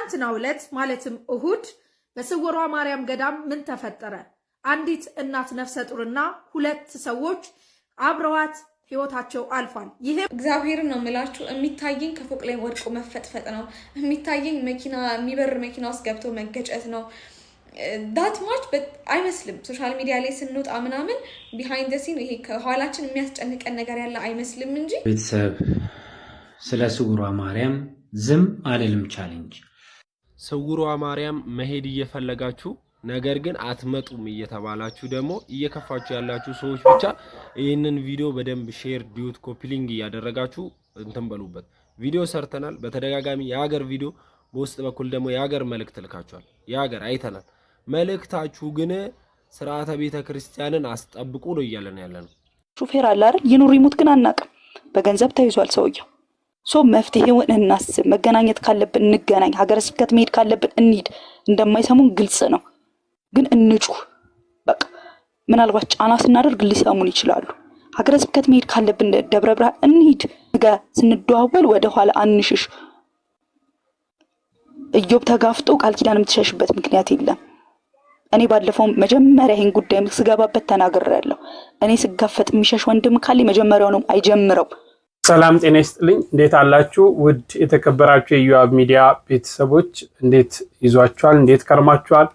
በትናንትናው ዕለት ማለትም እሁድ በስውሯ ማርያም ገዳም ምን ተፈጠረ? አንዲት እናት ነፍሰ ጡርና ሁለት ሰዎች አብረዋት ህይወታቸው አልፏል። ይሄ እግዚአብሔርን ነው የምላችሁ። የሚታየኝ ከፎቅ ላይ ወድቆ መፈጥፈጥ ነው። የሚታየኝ መኪና የሚበር መኪና ውስጥ ገብቶ መገጨት ነው። ዳት ማች አይመስልም። ሶሻል ሚዲያ ላይ ስንወጣ ምናምን ቢሃይንድ ዘ ሲን ይሄ ከኋላችን የሚያስጨንቀን ነገር ያለ አይመስልም እንጂ ቤተሰብ ስለ ስውሯ ማርያም ዝም አልልም ቻሌንጅ። ስውሯ ማርያም መሄድ እየፈለጋችሁ ነገር ግን አትመጡም እየተባላችሁ ደግሞ እየከፋችሁ ያላችሁ ሰዎች ብቻ ይህንን ቪዲዮ በደንብ ሼር ዲዩት ኮፒሊንግ እያደረጋችሁ እንትን በሉበት። ቪዲዮ ሰርተናል በተደጋጋሚ የሀገር ቪዲዮ፣ በውስጥ በኩል ደግሞ የሀገር መልእክት ልካችኋል። የሀገር አይተናል። መልእክታችሁ ግን ስርዓተ ቤተ ክርስቲያንን አስጠብቁ ነው እያለን ያለነው። ሹፌር አለ አይደል? ይኑር ይሙት ግን አናውቅም። በገንዘብ ተይዟል ሰውየው። መፍትሄውን እናስብ። መገናኘት ካለብን እንገናኝ። ሀገረ ስብከት መሄድ ካለብን እንሂድ። እንደማይሰሙን ግልጽ ነው፣ ግን እንጩህ። በቃ ምናልባት ጫና ስናደርግ ሊሰሙን ይችላሉ። ሀገረ ስብከት መሄድ ካለብን ደብረ ብርሃን እንሂድ። ነገ ስንደዋወል ወደ ኋላ አንሽሽ። ኢዮብ ተጋፍጦ ቃል ኪዳን የምትሸሽበት ምክንያት የለም። እኔ ባለፈው መጀመሪያ ይሄን ጉዳይ ስገባበት ተናግሬያለሁ። እኔ ስጋፈጥ የሚሸሽ ወንድም ካለ መጀመሪያው ነው አይጀምረው። ሰላም ጤና ይስጥልኝ። እንዴት አላችሁ? ውድ የተከበራችሁ የኢዮአብ ሚዲያ ቤተሰቦች እንዴት ይዟችኋል? እንዴት ከርማችኋል?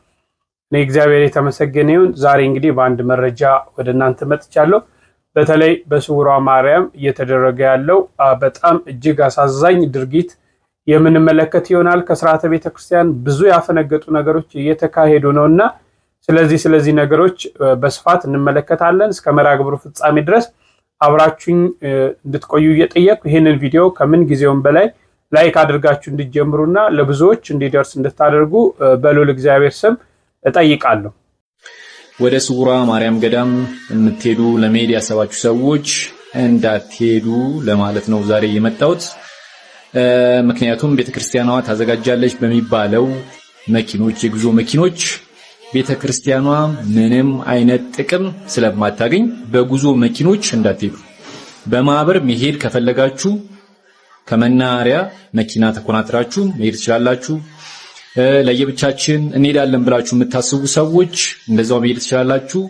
እኔ እግዚአብሔር የተመሰገነ ይሁን። ዛሬ እንግዲህ በአንድ መረጃ ወደ እናንተ መጥቻለሁ። በተለይ በስውሯ ማርያም እየተደረገ ያለው በጣም እጅግ አሳዛኝ ድርጊት የምንመለከት ይሆናል። ከስርዓተ ቤተክርስቲያን ብዙ ያፈነገጡ ነገሮች እየተካሄዱ ነውና ስለዚህ ነገሮች በስፋት እንመለከታለን። እስከ መርሃ ግብሩ ፍጻሜ ድረስ አብራችሁኝ እንድትቆዩ እየጠየቅኩ ይሄንን ቪዲዮ ከምን ጊዜውም በላይ ላይክ አድርጋችሁ እንድትጀምሩና ለብዙዎች እንዲደርስ እንድታደርጉ በልዑል እግዚአብሔር ስም እጠይቃለሁ። ወደ ስውሯ ማርያም ገዳም የምትሄዱ ለመሄድ ያሰባችሁ ሰዎች እንዳትሄዱ ለማለት ነው ዛሬ የመጣሁት። ምክንያቱም ቤተክርስቲያኗ ታዘጋጃለች በሚባለው መኪኖች፣ የጉዞ መኪኖች ቤተክርስቲያኗ ምንም አይነት ጥቅም ስለማታገኝ በጉዞ መኪኖች እንዳትሄዱ። በማህበር መሄድ ከፈለጋችሁ ከመናኸሪያ መኪና ተኮናትራችሁ መሄድ ትችላላችሁ። ለየብቻችን እንሄዳለን ብላችሁ የምታስቡ ሰዎች እንደዛው መሄድ ትችላላችሁ።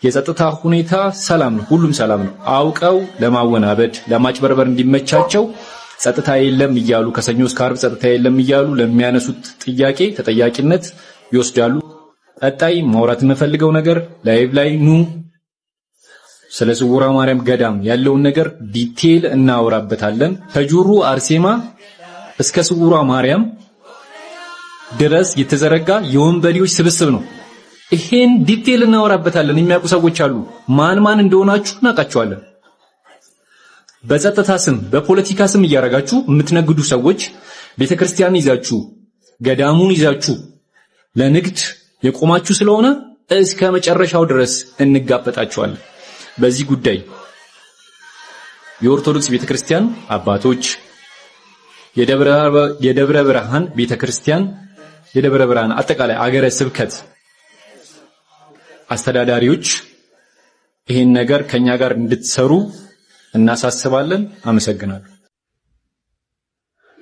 የጸጥታ ሁኔታ ሰላም ነው፣ ሁሉም ሰላም ነው። አውቀው ለማወናበድ ለማጭበርበር እንዲመቻቸው ጸጥታ የለም እያሉ ከሰኞ እስከ ዓርብ ጸጥታ የለም እያሉ ለሚያነሱት ጥያቄ ተጠያቂነት ይወስዳሉ። ቀጣይ ማውራት የምፈልገው ነገር ላይቭ ላይ ኑ፣ ስለ ስውሯ ማርያም ገዳም ያለውን ነገር ዲቴል እናወራበታለን። ከጆሮ አርሴማ እስከ ስውሯ ማርያም ድረስ የተዘረጋ የወንበዴዎች ስብስብ ነው። ይሄን ዲቴል እናወራበታለን። የሚያውቁ ሰዎች አሉ። ማን እንደሆናችሁ እናውቃቸዋለን። በጸጥታ ስም በፖለቲካ ስም እያረጋችሁ የምትነግዱ ሰዎች ቤተክርስቲያን ይዛችሁ ገዳሙን ይዛችሁ ለንግድ የቆማችሁ ስለሆነ እስከ መጨረሻው ድረስ እንጋፈጣችኋለን። በዚህ ጉዳይ የኦርቶዶክስ ቤተክርስቲያን አባቶች፣ የደብረ ብርሃን ቤተክርስቲያን፣ የደብረ ብርሃን አጠቃላይ አገረ ስብከት አስተዳዳሪዎች ይሄን ነገር ከኛ ጋር እንድትሰሩ እናሳስባለን። አመሰግናለሁ።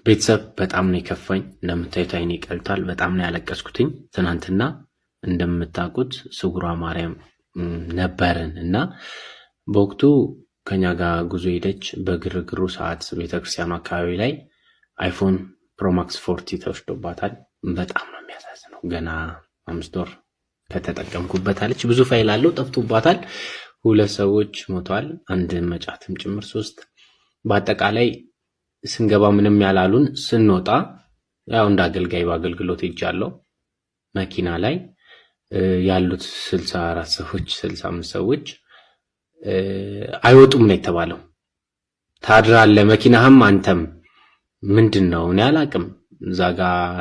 ቤተሰብ በጣም ነው የከፋኝ። እንደምታዩት አይኔ ቀልቷል። በጣም ነው ያለቀስኩትኝ። ትናንትና እንደምታውቁት ስውሯ ማርያም ነበርን እና በወቅቱ ከኛ ጋር ጉዞ ሄደች። በግርግሩ ሰዓት ቤተክርስቲያኑ አካባቢ ላይ አይፎን ፕሮማክስ 40 ተወስዶባታል። በጣም ነው የሚያሳዝነው። ገና 5 ወር ከተጠቀምኩበት አለች። ብዙ ፋይል አለው፣ ጠፍቶባታል። 2 ሰዎች ሞተዋል፣ አንድ መጫትም ጭምር 3። በአጠቃላይ ስንገባ ምንም ያላሉን፣ ስንወጣ ያው እንደ አገልጋይ በአገልግሎት ሄጃለሁ። መኪና ላይ ያሉት 64 ሰዎች 65 ሰዎች አይወጡም ነው የተባለው። ታድራለህ መኪናህም አንተም ምንድነው እኔ አላቅም። እዛ ጋር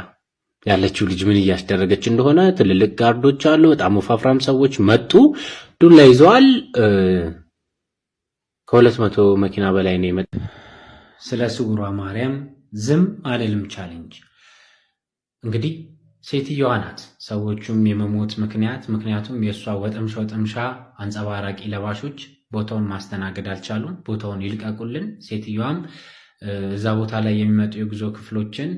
ያለችው ልጅ ምን እያስደረገች እንደሆነ ትልልቅ ጋርዶች አሉ። በጣም ወፋፍራም ሰዎች መጡ፣ ዱላ ይዘዋል። ከ200 መኪና በላይ ነው የመጣ። ስለ ስውሯ ማርያም ዝም አልልም ቻሌንጅ። እንግዲህ ሴትዮዋ ናት ሰዎቹም የመሞት ምክንያቱም የእሷ ወጠምሻ አንጸባራቂ ለባሾች ቦታውን ማስተናገድ አልቻሉም። ቦታውን ይልቀቁልን። ሴትዮዋም እዛ ቦታ ላይ የሚመጡ የጉዞ ክፍሎችን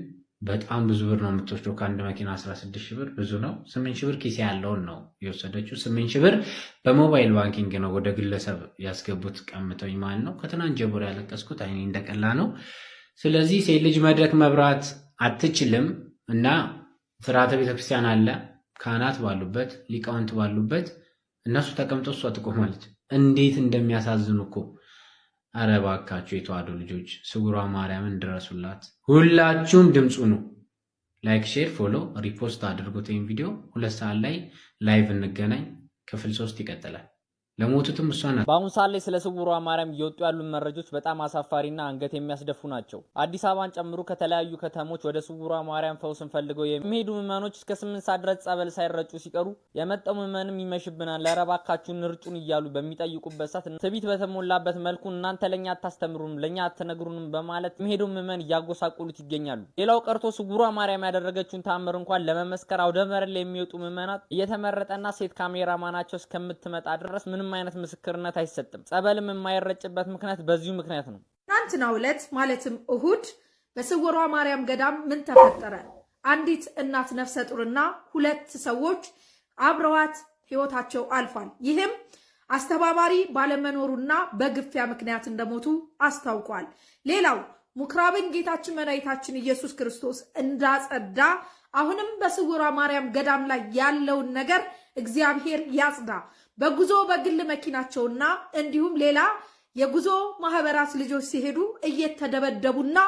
በጣም ብዙ ብር ነው የምትወስደው። ከአንድ መኪና 16 ሺህ ብር ብዙ ነው። 8 ሺህ ብር ኪስ ያለውን ነው የወሰደችው። 8 ሺህ ብር በሞባይል ባንኪንግ ነው ወደ ግለሰብ ያስገቡት ቀምተውኝ ማለት ነው። ከትናንት ጀምሮ ያለቀስኩት አይኔ እንደቀላ ነው። ስለዚህ ሴት ልጅ መድረክ መብራት አትችልም እና ፍርሃተ ቤተክርስቲያን አለ፣ ካህናት ባሉበት ሊቃውንት ባሉበት እነሱ ተቀምጠው እሷ ትቆማለች። እንዴት እንደሚያሳዝኑ እኮ። አረ እባካችሁ የተዋሕዶ ልጆች ስውሯ ማርያምን ድረሱላት። ሁላችሁም ድምፁ ነው። ላይክ፣ ሼር፣ ፎሎ፣ ሪፖስት አድርጉት። ይህን ቪዲዮ 2 ሰዓት ላይ ላይቭ እንገናኝ። ክፍል 3 ይቀጥላል። ለሞቱትም እሷ ናት። በአሁኑ ሰዓት ላይ ስለ ስውሯ ማርያም እየወጡ ያሉ መረጃዎች በጣም አሳፋሪና አንገት የሚያስደፉ ናቸው። አዲስ አበባን ጨምሮ ከተለያዩ ከተሞች ወደ ስውሯ ማርያም ፈውስን ፈልገው የሚሄዱ ምዕመኖች እስከ 8 ሰዓት ድረስ ጸበል ሳይረጩ ሲቀሩ የመጣው ምዕመንም ይመሽብናል፣ ኧረ እባካችሁን እርጩን እያሉ በሚጠይቁበት ሰዓት ትዕቢት በተሞላበት መልኩ እናንተ ለኛ አታስተምሩንም፣ ለኛ አትነግሩንም በማለት የሚሄደው ምዕመን እያጎሳቆሉት ይገኛሉ። ሌላው ቀርቶ ስውሯ ማርያም ያደረገችውን ተአምር እንኳን ለመመስከር አውደ ምሕረት ላይ የሚወጡ ምዕመናት እየተመረጠና ሴት ካሜራማናቸው እስከምትመጣ ድረስ ምንም አይነት ምስክርነት አይሰጥም። ጸበልም የማይረጭበት ምክንያት በዚሁ ምክንያት ነው። ትናንትናው ዕለት ማለትም እሁድ በስውሯ ማርያም ገዳም ምን ተፈጠረ? አንዲት እናት ነፍሰ ጡርና 2 ሰዎች አብረዋት ህይወታቸው አልፏል። ይህም አስተባባሪ ባለመኖሩና በግፊያ ምክንያት እንደሞቱ አስታውቋል። ሌላው ምኩራብን ጌታችን መድኃኒታችን ኢየሱስ ክርስቶስ እንዳጸዳ አሁንም በስውሯ ማርያም ገዳም ላይ ያለውን ነገር እግዚአብሔር ያጽዳ። በጉዞ በግል መኪናቸውና እንዲሁም ሌላ የጉዞ ማህበራት ልጆች ሲሄዱ እየተደበደቡና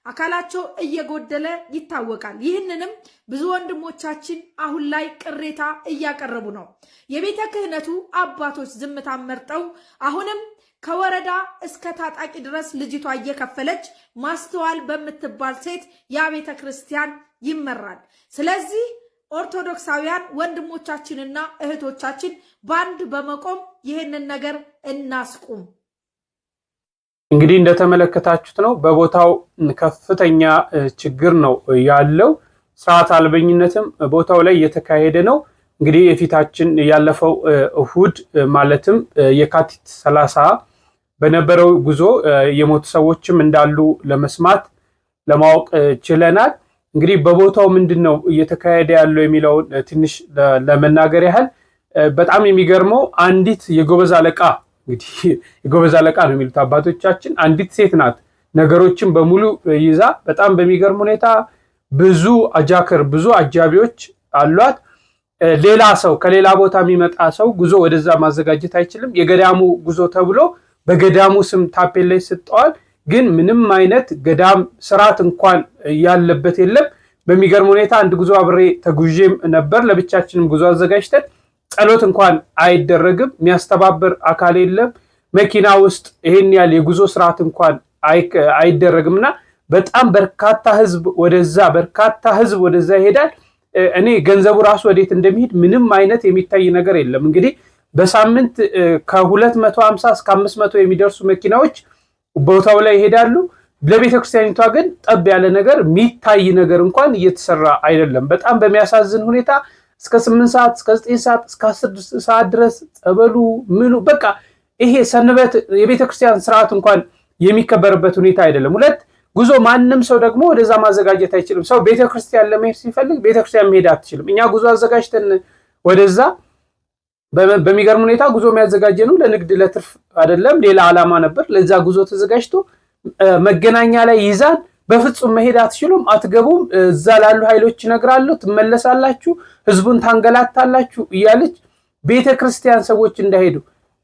አካላቸው እየጎደለ ይታወቃል። ይህንንም ብዙ ወንድሞቻችን አሁን ላይ ቅሬታ እያቀረቡ ነው። የቤተ ክህነቱ አባቶች ዝምታን መርጠው አሁንም ከወረዳ እስከ ታጣቂ ድረስ ልጅቷ እየከፈለች ማስተዋል በምትባል ሴት ያ ቤተ ክርስቲያን ይመራል። ስለዚህ ኦርቶዶክሳውያን ወንድሞቻችንና እህቶቻችን ባንድ በመቆም ይህንን ነገር እናስቁም። እንግዲህ እንደተመለከታችሁት ነው። በቦታው ከፍተኛ ችግር ነው ያለው። ስርዓት አልበኝነትም ቦታው ላይ እየተካሄደ ነው። እንግዲህ የፊታችን ያለፈው እሁድ ማለትም የካቲት 30 በነበረው ጉዞ የሞቱ ሰዎችም እንዳሉ ለማወቅ ችለናል። እንግዲህ በቦታው ምንድነው እየተካሄደ ያለው የሚለውን ትንሽ ለመናገር ያህል በጣም የሚገርመው አንዲት የጎበዝ አለቃ እንግዲህ የጎበዝ አለቃ ነው የሚሉት አባቶቻችን፣ አንዲት ሴት ናት ነገሮችን በሙሉ ይዛ። በጣም በሚገርም ሁኔታ ብዙ አጃክር ብዙ አጃቢዎች አሏት። ሌላ ሰው ከሌላ ቦታ የሚመጣ ሰው ጉዞ ወደዛ ማዘጋጀት አይችልም። የገዳሙ ጉዞ ተብሎ በገዳሙ ስም ታፔላ ይሰጠዋል። ግን ምንም አይነት ገዳም ስርዓት እንኳን ያለበት የለም። በሚገርም ሁኔታ አንድ ጉዞ አብሬ ተጉዤም ነበር። ለብቻችንም ጉዞ አዘጋጅተን ጸሎት እንኳን አይደረግም። የሚያስተባብር አካል የለም። መኪና ውስጥ ይሄን ያህል የጉዞ ስርዓት እንኳን አይደረግምና በጣም በርካታ ህዝብ ወደዛ ይሄዳል። እኔ ገንዘቡ ራሱ ወዴት እንደሚሄድ ምንም አይነት የሚታይ ነገር የለም። እንግዲህ በሳምንት ከ250 እስከ 500 የሚደርሱ መኪናዎች ቦታው ላይ ይሄዳሉ። ለቤተክርስቲያኒቷ ግን ጠብ ያለ ነገር የሚታይ ነገር እንኳን እየተሰራ አይደለም። በጣም በሚያሳዝን ሁኔታ እስከ 8 ሰዓት እስከ 9 ሰዓት እስከ 10 ሰዓት ድረስ ጸበሉ ምኑ በቃ ይሄ ሰንበት የቤተክርስቲያን ስርዓት እንኳን የሚከበርበት ሁኔታ አይደለም። ሁለት ጉዞ ማንም ሰው ደግሞ ወደዛ ማዘጋጀት አይችልም። ሰው ቤተክርስቲያን ለመሄድ ሲፈልግ ቤተክርስቲያን መሄድ አትችልም። እኛ ጉዞ አዘጋጅተን ወደዛ በሚገርም ሁኔታ ጉዞ የሚያዘጋጀ ነው ለንግድ ለትርፍ አይደለም፣ ሌላ ዓላማ ነበር። ለዛ ጉዞ ተዘጋጅቶ መገናኛ ላይ ይዛን በፍጹም መሄድ አትችሉም፣ አትገቡም፣ እዛ ላሉ ኃይሎች ይነግራሉ፣ ትመለሳላችሁ፣ ህዝቡን ታንገላታላችሁ እያለች ቤተክርስቲያን ሰዎች እንዳይሄዱ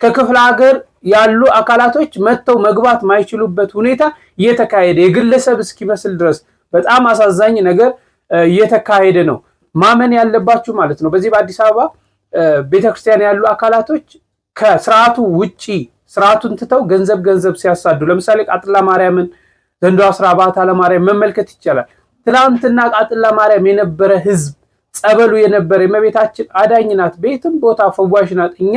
ከክፍለ ሀገር ያሉ አካላቶች መጥተው መግባት ማይችሉበት ሁኔታ እየተካሄደ የግለሰብ እስኪመስል ድረስ በጣም አሳዛኝ ነገር እየተካሄደ ነው። ማመን ያለባችሁ ማለት ነው። በዚህ በአዲስ አበባ ቤተክርስቲያን ያሉ አካላቶች ከስርዓቱ ውጪ ስርዓቱን ትተው ገንዘብ ሲያሳዱ፣ ለምሳሌ ቃጥላ ማርያምን ዘንዶ አስራ በዓታ ለማርያም መመልከት ይቻላል። ትላንትና ቃጥላ ማርያም የነበረ ህዝብ ጸበሉ የነበረ የእመቤታችን አዳኝ ናት፣ ቤትም ቦታ ፈዋሽ ናት። እኛ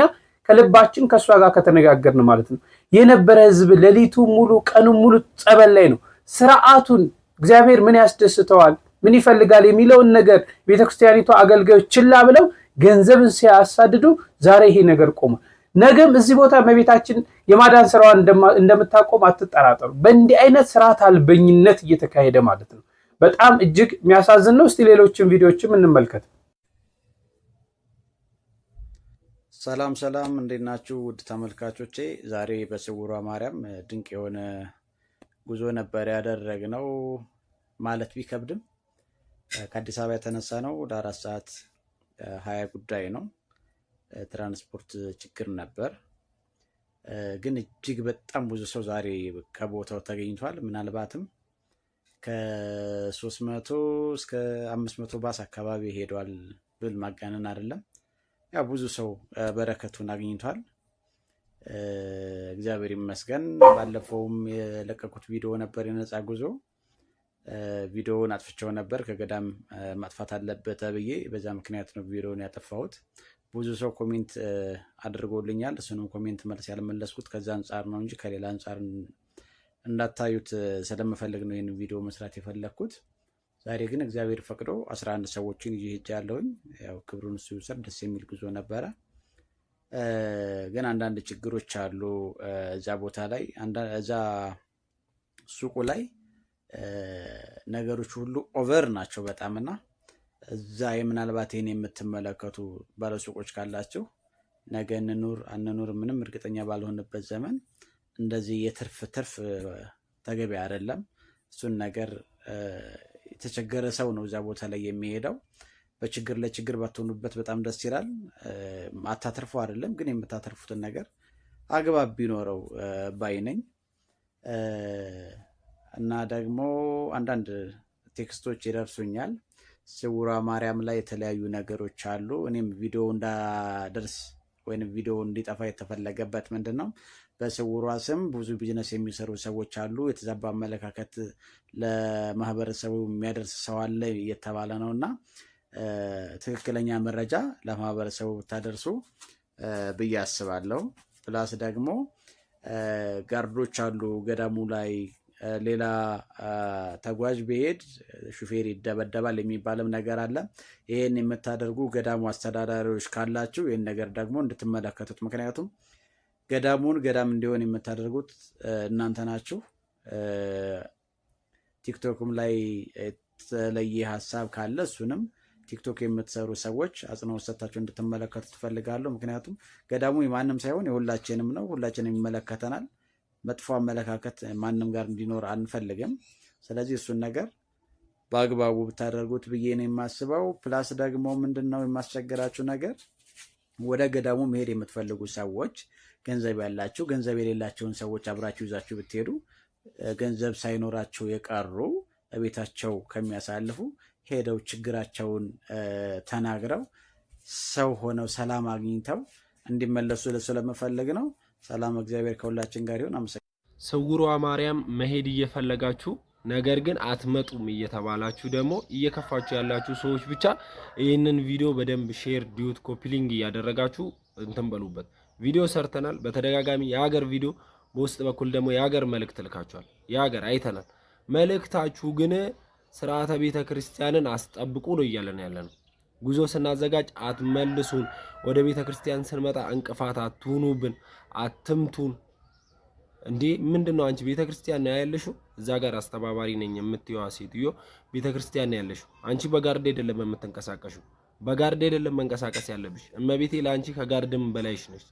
ከልባችን ከሷ ጋር ከተነጋገርን ማለት ነው የነበረ ህዝብ ሌሊቱ ሙሉ ቀኑ ሙሉ ጸበል ላይ ነው። ስርዓቱን እግዚአብሔር ምን ያስደስተዋል ምን ይፈልጋል የሚለውን ነገር ቤተክርስቲያኒቷ አገልጋዮች ችላ ብለው ገንዘብን ሲያሳድዱ ዛሬ ይሄ ነገር ቆመ። ነገም እዚህ ቦታ እመቤታችን የማዳን ስራዋን እንደምታቆም አትጠራጠሩ። በእንዲህ አይነት ስርዓት አልበኝነት እየተካሄደ ማለት ነው። በጣም እጅግ የሚያሳዝን ነው። እስቲ ሌሎችን ቪዲዮዎችም እንመልከት። ሰላም ሰላም፣ እንዴት ናችሁ ውድ ተመልካቾቼ? ዛሬ በስውሯ ማርያም ድንቅ የሆነ ጉዞ ነበር ያደረግነው። ማለት ቢከብድም ከአዲስ አበባ የተነሳ ነው። ወደ 4 ሰዓት 20 ጉዳይ ነው። ትራንስፖርት ችግር ነበር፣ ግን እጅግ በጣም ብዙ ሰው ዛሬ ከቦታው ተገኝቷል። ምናልባትም ከ300 እስከ 500 ባስ አካባቢ ሄዷል ብል ማጋነን አይደለም። ያው ብዙ ሰው በረከቱን አግኝቷል። እግዚአብሔር ይመስገን። ባለፈውም የለቀኩት ቪዲዮ ነበር የነፃ ጉዞ። ቪዲዮውን አጥፍቼው ነበር ከገዳም ማጥፋት አለበት ብዬ፣ በዛ ምክንያት ነው ቪዲዮውን ያጠፋሁት። ብዙ ሰው ኮሜንት አድርጎልኛል። እሱንም ኮሜንት መልስ ያልመለስኩት ከዛ አንጻር ነው እንጂ ከሌላ አንጻር እንዳታዩት ስለምፈልግ ነው ይህን ቪዲዮ መስራት የፈለግኩት። ዛሬ ግን እግዚአብሔር ፈቅዶ 11 ሰዎችን ይዤ ሄጃለሁኝ። ያው ክብሩን እሱ ይውሰድ። ደስ የሚል ጉዞ ነበረ። ግን አንዳንድ ችግሮች አሉ እዛ ቦታ ላይ፣ እዛ ሱቁ ላይ ነገሮች ሁሉ ኦቨር ናቸው በጣም እና እዛ ምናልባት ይህን የምትመለከቱ ባለሱቆች ካላችሁ ነገ እንኑር አንኑር ምንም እርግጠኛ ባልሆንበት ዘመን እንደዚህ የትርፍ ተገቢ አይደለም። እሱን ነገር የተቸገረ ሰው ነው እዛ ቦታ ላይ የሚሄደው። በችግር ለችግር ባትሆኑበት በጣም ደስ ይላል። አታተርፉ አይደለም፣ ግን የምታተርፉትን ነገር አግባብ ቢኖረው ባይ ነኝ። እና ደግሞ አንዳንድ ቴክስቶች ይደርሱኛል። ስውሯ ማርያም ላይ የተለያዩ ነገሮች አሉ። እኔም ቪዲዮ እንዳደርስ ወይም ቪዲዮ እንዲጠፋ የተፈለገበት ምንድን ነው? በስውሯ ስም ብዙ ቢዝነስ የሚሰሩ ሰዎች አሉ። የተዛባ አመለካከት ለማህበረሰቡ የሚያደርስ ሰው አለ እየተባለ ነው እና ትክክለኛ መረጃ ለማህበረሰቡ ብታደርሱ ብዬ አስባለሁ። ፕላስ ደግሞ ጋርዶች አሉ ገዳሙ ላይ። ሌላ ተጓዥ ቢሄድ ሹፌር ይደበደባል የሚባልም ነገር አለ። ይህን የምታደርጉ ገዳሙ አስተዳዳሪዎች ካላችሁ ይህን ነገር ደግሞ እንድትመለከቱት። ምክንያቱም ገዳሙን ገዳም እንዲሆን የምታደርጉት እናንተ ናችሁ። ቲክቶክም ላይ የተለየ ሀሳብ ካለ እሱንም ቲክቶክ የምትሰሩ ሰዎች አጽንኦት ሰጥታችሁ እንድትመለከቱ ትፈልጋለሁ። ምክንያቱም ገዳሙ የማንም ሳይሆን የሁላችንም ነው፣ ሁላችንም ይመለከተናል። መጥፎ አመለካከት ማንም ጋር እንዲኖር አንፈልግም። ስለዚህ እሱን ነገር በአግባቡ ብታደርጉት ብዬ ነው የማስበው። ፕላስ ደግሞ ምንድነው የማስቸግራችሁ ነገር፣ ወደ ገዳሙ መሄድ የምትፈልጉ ሰዎች ገንዘብ ያላችሁ፣ ገንዘብ የሌላቸውን ሰዎች አብራችሁ ይዛችሁ ብትሄዱ ገንዘብ ሳይኖራቸው የቀሩ ቤታቸው ከሚያሳልፉ ሄደው ችግራቸውን ተናግረው ሰው ሆነው ሰላም አግኝተው እንዲመለሱ ስለምፈልግ ነው። ሰላም እግዚአብሔር ከሁላችን ጋር ይሁን። ስውሯ ማርያም መሄድ እየፈለጋችሁ ነገር ግን አትመጡም እየተባላችሁ ደግሞ እየከፋችሁ ያላችሁ ሰዎች ብቻ ይህንን ቪዲዮ በደንብ ሼር፣ ዲዩት፣ ኮፒሊንግ እያደረጋችሁ እንትን በሉበት። ቪዲዮ ሰርተናል በተደጋጋሚ የሀገር ቪዲዮ፣ በውስጥ በኩል ደግሞ የሀገር መልእክት ልካችኋል። የሀገር አይተናል። መልእክታችሁ ግን ስርዓተ ቤተ ክርስቲያንን አስጠብቁ ነው እያለን ያለነው። ጉዞ ስናዘጋጅ አትመልሱን፣ ወደ ቤተ ክርስቲያን ስንመጣ እንቅፋት አትሁኑብን፣ አትምቱን። እንዴ ምንድነው? አንቺ ቤተ ክርስቲያን ነው ያለሽው? እዛ ጋር አስተባባሪ ነኝ የምትይዋ ሴትዮ ቤተ ክርስቲያን ነው ያለሽው። አንቺ በጋርድ አይደለም የምትንቀሳቀሽው፣ በጋርድ አይደለም መንቀሳቀስ ያለብሽ። እመቤቴ ለአንቺ ከጋርድም በላይሽ ነሽ።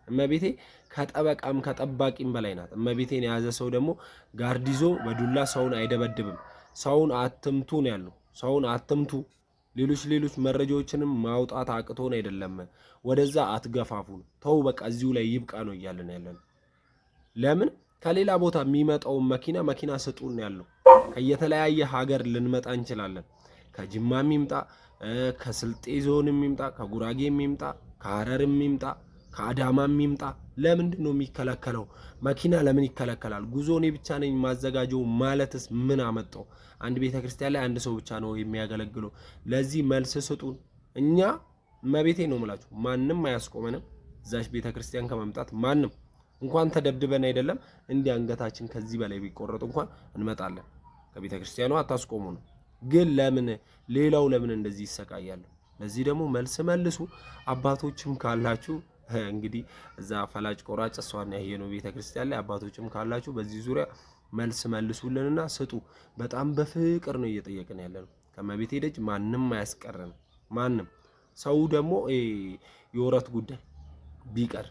እመቤቴ ከጠበቃም ከጠባቂም በላይ ናት። እመቤቴን የያዘ ሰው ደግሞ ጋርድ ይዞ በዱላ ሰውን አይደበድብም። ሰውን አትምቱ ነው ያለው። ሰውን አትምቱ። ሌሎች መረጃዎችንም ማውጣት አቅቶን አይደለም፣ ወደዛ አትገፋፉን። ተው በቃ እዚሁ ላይ ይብቃ ነው እያለን ያለነው። ለምን ከሌላ ቦታ የሚመጣው መኪና ስጡን ያለው። ከየተለያየ ሀገር ልንመጣ እንችላለን። ከጅማም ይምጣ፣ ከስልጤ ዞንም ይምጣ፣ ከጉራጌም ይምጣ፣ ከሐረርም ይምጣ፣ ከአዳማም ይምጣ። ለምንድን ነው የሚከለከለው? መኪና ለምን ይከለከላል? ጉዞ እኔ ብቻ ነኝ ማዘጋጀው ማለትስ ምን አመጣው? አንድ ቤተክርስቲያን ላይ አንድ ሰው ብቻ ነው የሚያገለግለው። ለዚህ መልስ ስጡን። እኛ መቤቴ ነው የምላችሁ፣ ማንም አያስቆመንም እዛች ቤተክርስቲያን ከመምጣት። ማንም እንኳን ተደብድበን አይደለም እንዲህ አንገታችን ከዚህ በላይ ቢቆረጥ እንኳን እንመጣለን። ከቤተክርስቲያኗ አታስቆሙን። ግን ለምን ሌላው ለምን እንደዚህ ይሰቃያል? ለዚህ ደግሞ መልስ መልሱ። አባቶችም ካላችሁ እንግዲህ እዛ ፈላጭ ቆራጭ እሷን ያየነው ቤተክርስቲያን ላይ አባቶችም ካላችሁ በዚህ ዙሪያ መልስ መልሱልንና ስጡ። በጣም በፍቅር ነው እየጠየቅን ያለነው። ከመቤቴ ደጅ ማንም አያስቀረን ማንም። ሰው ደግሞ የወረት ጉዳይ ቢቀር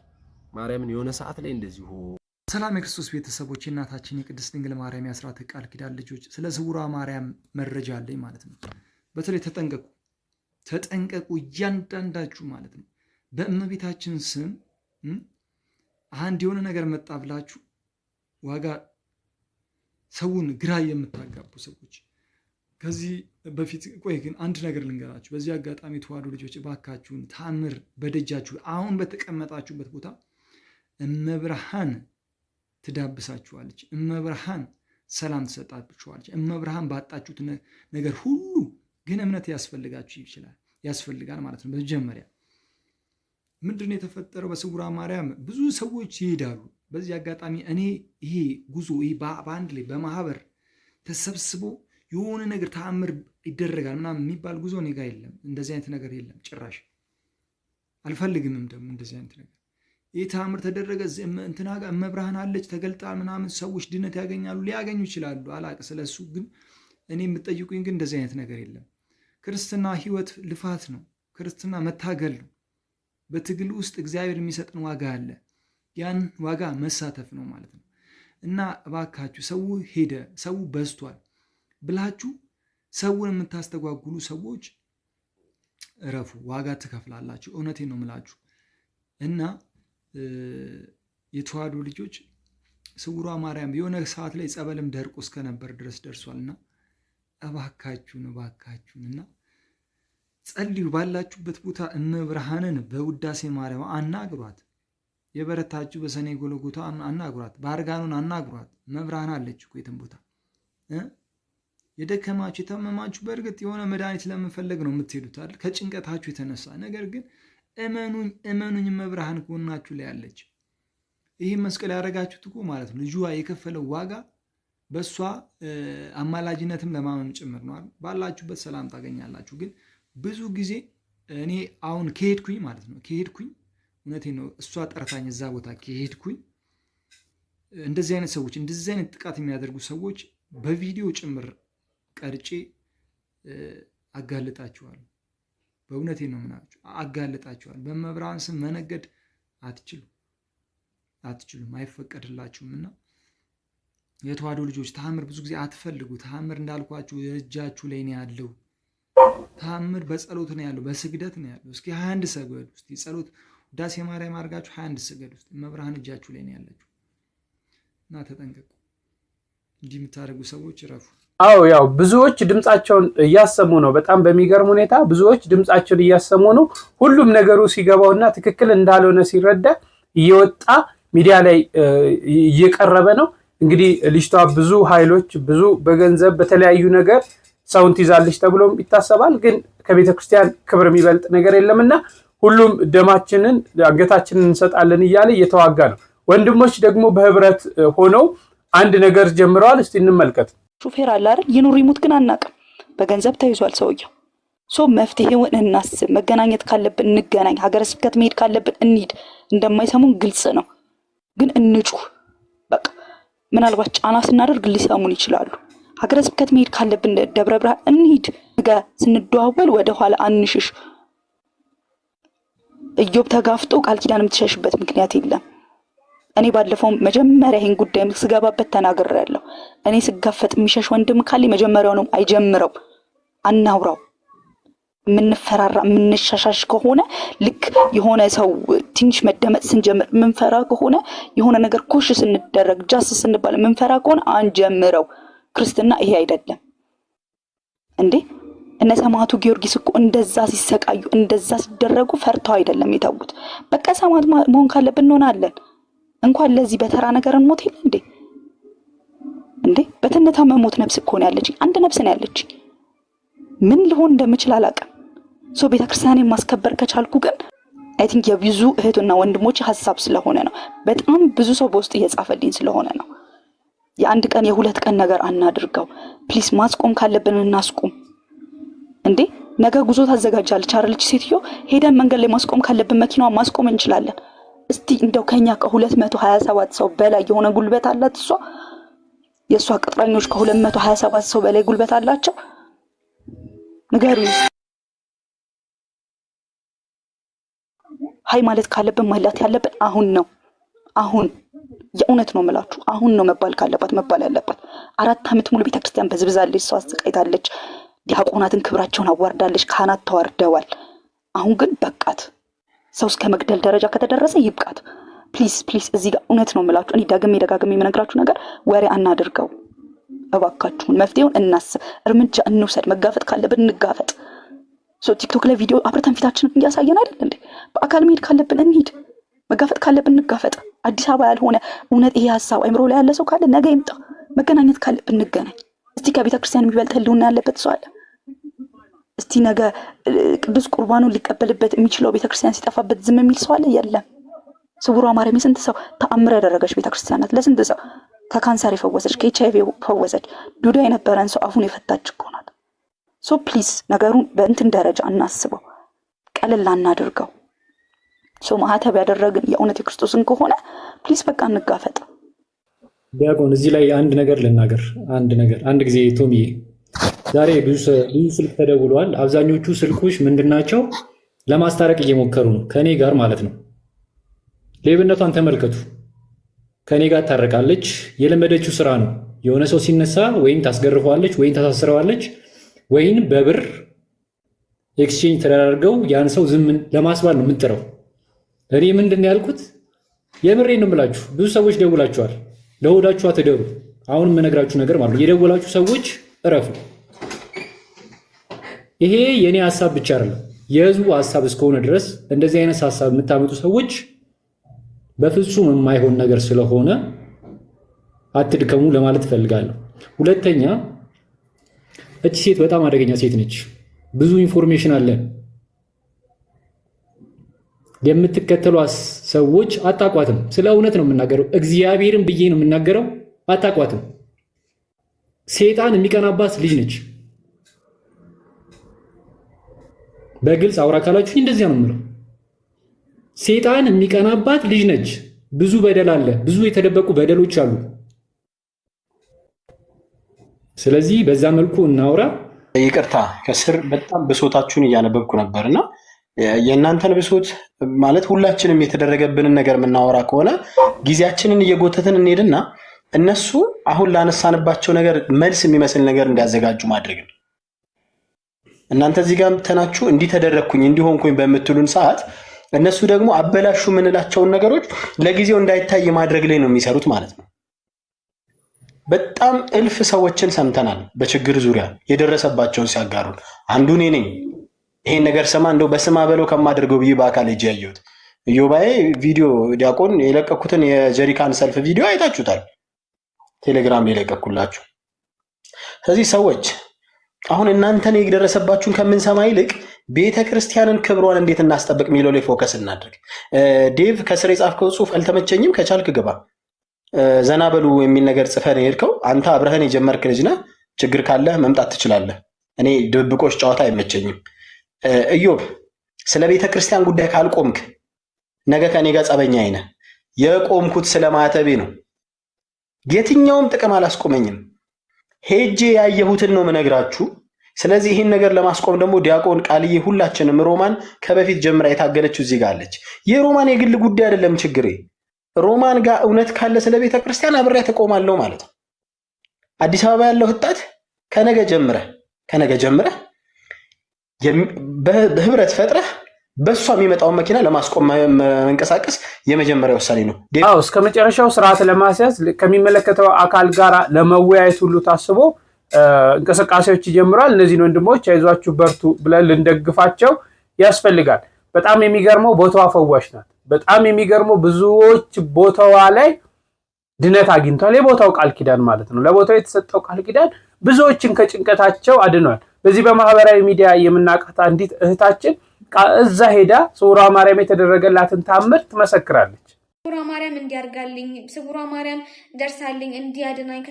ማርያምን የሆነ ሰዓት ላይ እንደዚህ ሰላም የክርስቶስ ቤተሰቦች፣ እናታችን የቅድስት ድንግል ማርያም የአስራት ቃል ኪዳን ልጆች፣ ስለ ስውሯ ማርያም መረጃ አለኝ ማለት ነው። በተለይ ተጠንቀቁ እያንዳንዳችሁ ማለት ነው። በእመቤታችን ስም አንድ የሆነ ነገር መጣ ብላችሁ ዋጋ ሰውን ግራ የምታጋቡ ሰዎች ከዚህ በፊት ቆይ ግን አንድ ነገር ልንገራችሁ። በዚህ አጋጣሚ ተዋሕዶ ልጆች እባካችሁን ተአምር በደጃችሁ አሁን በተቀመጣችሁበት ቦታ እመብርሃን ትዳብሳችኋለች። እመብርሃን ሰላም ትሰጣችኋለች። እመብርሃን ባጣችሁት ነገር ሁሉ ግን እምነት ያስፈልጋል ማለት ነው። በመጀመሪያ ምንድነው የተፈጠረው? በስውሯ ማርያም ብዙ ሰዎች ይሄዳሉ። በዚህ አጋጣሚ እኔ ይሄ ጉዞ በአንድ ላይ በማህበር ተሰብስቦ የሆነ ነገር ተአምር ይደረጋል ምናምን የሚባል ጉዞ እኔ ጋር የለም። እንደዚህ አይነት ነገር የለም ጭራሽ አልፈልግምም። ደግሞ እንደዚህ አይነት ነገር ይህ ተአምር ተደረገ እንትና ጋር እመብርሃን አለች ተገልጣ ምናምን ሰዎች ድነት ያገኛሉ፣ ሊያገኙ ይችላሉ። አላቅም ስለሱ። ግን እኔ የምትጠይቁኝ ግን እንደዚህ አይነት ነገር የለም። ክርስትና ህይወት ልፋት ነው። ክርስትና መታገል ነው። በትግል ውስጥ እግዚአብሔር የሚሰጥን ዋጋ አለ። ያን ዋጋ መሳተፍ ነው ማለት ነው። እና እባካችሁ ሰው ሄደ ሰው በዝቷል ብላችሁ ሰውን የምታስተጓጉሉ ሰዎች እረፉ፣ ዋጋ ትከፍላላችሁ። እውነቴን ነው የምላችሁ። እና የተዋሕዶ ልጆች ስውሯ ማርያም የሆነ ሰዓት ላይ ጸበልም ደርቆ እስከነበር ድረስ ደርሷልና እባካችሁን እና ጸልዩ። ባላችሁበት ቦታ እመብርሃንን በውዳሴ ማርያም አናግሯት። የበረታችሁ በሰኔ ጎልጎታ አናግሯት። በአርጋኑን አናግሯት። መብርሃን አለች እኮ የትም ቦታ። የደከማችሁ የተመማችሁ በእርግጥ የሆነ መድኃኒት ለመፈለግ ነው የምትሄዱት አይደል? ከጭንቀታችሁ የተነሳ ነገር ግን እመኑኝ መብርሃን ጎናችሁ ላይ አለች። ይህ መስቀል ያደረጋችሁት እኮ ማለት ነው ልጇ የከፈለው ዋጋ በእሷ አማላጅነትም ለማመን ጭምር ነው። ባላችሁበት ሰላም ታገኛላችሁ። ግን ብዙ ጊዜ እኔ አሁን ከሄድኩኝ እውነቴን ነው እሷ ጠርታኝ እዛ ቦታ ከሄድኩኝ እንደዚህ አይነት ሰዎች እንደዚህ አይነት ጥቃት የሚያደርጉ ሰዎች በቪዲዮ ጭምር ቀርጬ አጋልጣችኋለሁ። በእውነቴን ነው ምናችሁ አጋልጣችኋለሁ። በመብርሃን ስም መነገድ አትችሉም፣ አይፈቀድላችሁም። እና የተዋሕዶ ልጆች ተአምር ብዙ ጊዜ አትፈልጉ። ተአምር እንዳልኳችሁ እጃችሁ ላይ ነው ያለው። ተአምር በጸሎት ነው ያለው፣ በስግደት ነው ያለው። እስኪ 21 ሰገዱ እስቲ ጸሎት ውዳሴ ማርያም አድርጋችሁ 21 ሰገዱ እስቲ። መብርሃን እጃችሁ ላይ ነው ያለችው እና ተጠንቀቁ። እንዲህ የምታደርጉ ሰዎች እረፉ። አዎ ያው ብዙዎች ድምጻቸውን እያሰሙ ነው። በጣም በሚገርም ሁኔታ ብዙዎች ድምጻቸውን እያሰሙ ነው። ሁሉም ነገሩ ሲገባውና ትክክል እንዳልሆነ ሲረዳ እየወጣ ሚዲያ ላይ እየቀረበ ነው። እንግዲህ ልጅቷ ብዙ ኃይሎች ብዙ በገንዘብ በተለያዩ ነገር ሰውን ትይዛለች ተብሎም ይታሰባል። ግን ከቤተክርስቲያን ክብር የሚበልጥ ነገር የለምና ሁሉም ደማችንን አንገታችንን እንሰጣለን እያለ እየተዋጋ ነው። ወንድሞች ደግሞ በህብረት ሆነው አንድ ነገር ጀምረዋል። እስቲ እንመልከት። ሹፌር አለ አይደል? ይኑር ይሙት ግን አናውቅም። በገንዘብ ተይዟል ሰውየው። መፍትሄውን እናስብ። መገናኘት ካለብን እንገናኝ። ሀገረ ስብከት መሄድ ካለብን እንሂድ። እንደማይሰሙን ግልጽ ነው። ግን እንጩህ። በቃ ምናልባት ጫና ስናደርግ ሊሰሙን ይችላሉ። ሀገረ ስብከት መሄድ ካለብን ደብረ ብርሃን እንሂድ። ነገ ስንደዋወል ወደ ኋላ አንሽሽ። ኢዮብ ተጋፍጦ ቃል ኪዳን የምትሸሽበት ምክንያት የለም። እኔ ባለፈው መጀመሪያ ይሄን ጉዳይ ስገባበት ተናግሬያለሁ። እኔ ስጋፈጥ የሚሸሽ ወንድም ካለ መጀመሪያውንም አይጀምረው። አናውራው። የምንፈራራ የምንሻሻሽ ከሆነ ልክ የሆነ ሰው ትንሽ መደመጥ ስንጀምር የምንፈራ ከሆነ የሆነ ነገር ኮሽ ስንደረግ ጃስ ስንባል የምንፈራ ከሆነ አንጀምረው። ክርስትና ይሄ አይደለም እንዴ! እነ ሰማዕቱ ጊዮርጊስ እኮ እንደዛ ሲሰቃዩ እንደዛ ሲደረጉ ፈርተው አይደለም የታውት። በቃ ሰማዕት መሆን ካለብን እንሆናለን። እንኳን ለዚህ በተራ ነገር እንሞት የለ እንዴ! በትነታ መሞት ነፍስ እኮ ነው ያለችኝ። አንድ ነፍስ ነው ያለችኝ። ምን ሊሆን እንደምችል አላውቅም። ቤተክርስቲያንን ማስከበር ከቻልኩ ግን አይ ቲንክ የብዙ እህትና ወንድሞች ሐሳብ ስለሆነ ነው። በጣም ብዙ ሰው በውስጥ እየጻፈልኝ ስለሆነ ነው። የአንድ ቀን የሁለት ቀን ነገር አናድርገው ፕሊስ። ማስቆም ካለብን እናስቆም እንዴ! ነገ ጉዞ ታዘጋጃለች አይደለች ሴትዮ? ሄደን መንገድ ላይ ማስቆም ካለብን መኪናዋን ማስቆም እንችላለን። እስቲ እንደው ከኛ ከ227 ሰው በላይ የሆነ ጉልበት አላት እሷ። የእሷ ቅጥረኞች ከ227 ሰው በላይ ጉልበት አላቸው? ንገሩኝ። ሀይ ማለት ካለብን ማለት ያለብን አሁን ነው። አሁን የእውነት ነው የምላችሁ፣ አሁን ነው መባል ካለባት መባል ያለባት። 4 ዓመት ሙሉ ቤተክርስቲያን በዝብዛለች፣ ሰው አሰቃይታለች፣ ዲያቆናትን ክብራቸውን አዋርዳለች፣ ካህናት ተዋርደዋል። አሁን ግን በቃት። ሰው እስከ መግደል ደረጃ ከተደረሰ ይብቃት። ፕሊዝ ፕሊዝ። እዚህ ጋር እውነት ነው የምላችሁ፣ እኔ ደጋግሜ የምነግራችሁ ነገር ወሬ አናድርገው እባካችሁን። መፍትሄውን እናስብ፣ እርምጃ እንውሰድ። መጋፈጥ ካለብን እንጋፈጥ። ቲክቶክ ላይ ቪዲዮ አብረተን ፊታችንን እያሳየን አይደል እንዴ? በአካል መሄድ ካለብን እንሂድ፣ መጋፈጥ ካለብን እንጋፈጥ። አዲስ አበባ ያልሆነ እውነት ይሄ ሀሳብ አይምሮ ላይ ያለ ሰው ካለ ነገ ይምጣ። መገናኘት ካለብን እንገናኝ። እስቲ ከቤተክርስቲያን የሚበልጥ ህልውና ያለበት ሰው አለ? እስቲ ነገ ቅዱስ ቁርባኑን ሊቀበልበት የሚችለው ቤተክርስቲያን ሲጠፋበት ዝም የሚል ሰው አለ? የለም። ስውሯ ማርያም የስንት ሰው ተአምር ያደረገች ቤተክርስቲያን ናት። ለስንት ሰው ከካንሰር የፈወሰች፣ ከኤችአይቪ የፈወሰች፣ ዱዳ የነበረን ሰው አፉን የፈታች እኮ ናት። ሶ ፕሊዝ ነገሩን በእንትን ደረጃ እናስበው፣ ቀለል አናድርገው። ሶ ማህተብ ያደረግን የእውነት የክርስቶስን ከሆነ ፕሊዝ በቃ እንጋፈጥ። ዲያቆን እዚህ ላይ አንድ ነገር ልናገር። አንድ ጊዜ ቶሚዬ፣ ዛሬ ብዙ ስልክ ተደውሏል። አብዛኞቹ ስልኮች ምንድናቸው? ለማስታረቅ እየሞከሩ ነው ከኔ ጋር ማለት ነው። ሌብነቷን ተመልከቱ። ከኔ ጋር ታረቃለች። የለመደችው ስራ ነው። የሆነ ሰው ሲነሳ ወይም ታስገርፈዋለች ወይም ታሳስረዋለች ወይም በብር ኤክስቼንጅ ተደራርገው ያን ሰው ዝም ለማስባል ነው የምጥረው። እኔ ምንድን ያልኩት የምሬን ነው የምላችሁ። ብዙ ሰዎች ደውላችኋል። ለሆዳችሁ አትደሩ። አሁን የምነግራችሁ ነገር ማለት ነው፣ የደወላችሁ ሰዎች እረፉ። ይሄ የኔ ሐሳብ ብቻ አይደለም፣ የህዝቡ ሐሳብ እስከሆነ ድረስ እንደዚህ አይነት ሐሳብ የምታመጡ ሰዎች በፍጹም የማይሆን ነገር ስለሆነ አትድከሙ ለማለት ፈልጋለሁ። ሁለተኛ እቺ ሴት በጣም አደገኛ ሴት ነች። ብዙ ኢንፎርሜሽን አለን። የምትከተሏት ሰዎች አታቋትም። ስለ እውነት ነው የምናገረው፣ እግዚአብሔርን ብዬ ነው የምናገረው። አታቋትም። ሴጣን የሚቀናባት ልጅ ነች። በግልጽ አውራ ካላችሁ እንደዚያ ነው የምለው። ሴጣን የሚቀናባት ልጅ ነች። ብዙ በደል አለ፣ ብዙ የተደበቁ በደሎች አሉ። ስለዚህ በዛ መልኩ እናውራ። ይቅርታ ከስር በጣም ብሶታችሁን እያነበብኩ ነበርና የእናንተን ብሶት ማለት ሁላችንም የተደረገብንን ነገር የምናወራ ከሆነ ጊዜያችንን እየጎተትን እንሄድና እነሱ አሁን ላነሳንባቸው ነገር መልስ የሚመስል ነገር እንዲያዘጋጁ ማድረግ ነው። እናንተ እዚህ ጋር ተናችሁ እንዲተደረግኩኝ እንዲሆንኩኝ በምትሉን ሰዓት እነሱ ደግሞ አበላሹ የምንላቸውን ነገሮች ለጊዜው እንዳይታይ ማድረግ ላይ ነው የሚሰሩት ማለት ነው። በጣም እልፍ ሰዎችን ሰምተናል በችግር ዙሪያ የደረሰባቸውን ሲያጋሩ። አንዱ እኔ ነኝ። ይሄን ነገር ስማ እንደው በስማ በለው ከማደርገው ብዬ በአካል ሄጄ ያየሁት ኢዮባዬ ቪዲዮ ዲያቆን የለቀኩትን የጀሪካን ሰልፍ ቪዲዮ አይታችሁታል። ቴሌግራም ላይ የለቀኩላችሁ። ስለዚህ ሰዎች አሁን እናንተን የደረሰባችሁን ከምንሰማ ይልቅ ቤተክርስቲያንን ክብሯን እንዴት እናስጠብቅ የሚለው ላይ ፎከስ እናድርግ። ዴቭ ከስር የጻፍከው ጽሁፍ አልተመቸኝም፣ ከቻልክ ግባ። ዘና በሉ የሚል ነገር ጽፈህ ነው የሄድከው። አንተ አብረህን የጀመርክ ልጅ ነህ። ችግር ካለ መምጣት ትችላለህ። እኔ ድብብቆች ጨዋታ አይመቸኝም። ኢዮብ ስለ ቤተክርስቲያን ጉዳይ ካልቆምክ ነገ ከኔ ጋር ጸበኛ አይነህ። የቆምኩት ስለ ማተቤ ነው። የትኛውም ጥቅም አላስቆመኝም። ሄጄ ያየሁትን ነው የምነግራችሁ። ስለዚህ ይህን ነገር ለማስቆም ደግሞ ዲያቆን ቃልዬ፣ ሁላችንም ሮማን ከበፊት ጀምራ የታገለችው እዚህ ጋር አለች። የሮማን የግል ጉዳይ አይደለም ችግሬ። ሮማን ጋር እውነት ካለ ስለ ቤተክርስቲያን አብሬያ ተቆማለሁ ማለት ነው። አዲስ አበባ ያለው ህጣት ከነገ ጀምረህ በህብረት ፈጥረህ በእሷ የሚመጣውን መኪና ለማስቆም መንቀሳቀስ የመጀመሪያ ውሳኔ ነው። እስከ መጨረሻው ስርዓት ለማስያዝ ከሚመለከተው አካል ጋር ለመወያየት ሁሉ ታስቦ እንቅስቃሴዎች ይጀምራል። እነዚህን ወንድሞች አይዟችሁ በርቱ ብለን ልንደግፋቸው ያስፈልጋል። በጣም የሚገርመው ቦታዋ ፈዋሽ ናት። በጣም የሚገርመው ብዙዎች ቦታዋ ላይ ድነት አግኝቷል። የቦታው ቃል ኪዳን ማለት ነው። ለቦታው የተሰጠው ቃል ኪዳን ብዙዎችን ከጭንቀታቸው አድኗል። በዚህ በማህበራዊ ሚዲያ የምናውቃት አንዲት እህታችን እዛ ሄዳ ስውሯ ማርያም የተደረገላትን ታምር ትመሰክራለች። ስውሯ ማርያም እንዲያርጋልኝ፣ ስውሯ ማርያም ደርሳልኝ፣ እንዲያድናኝ፣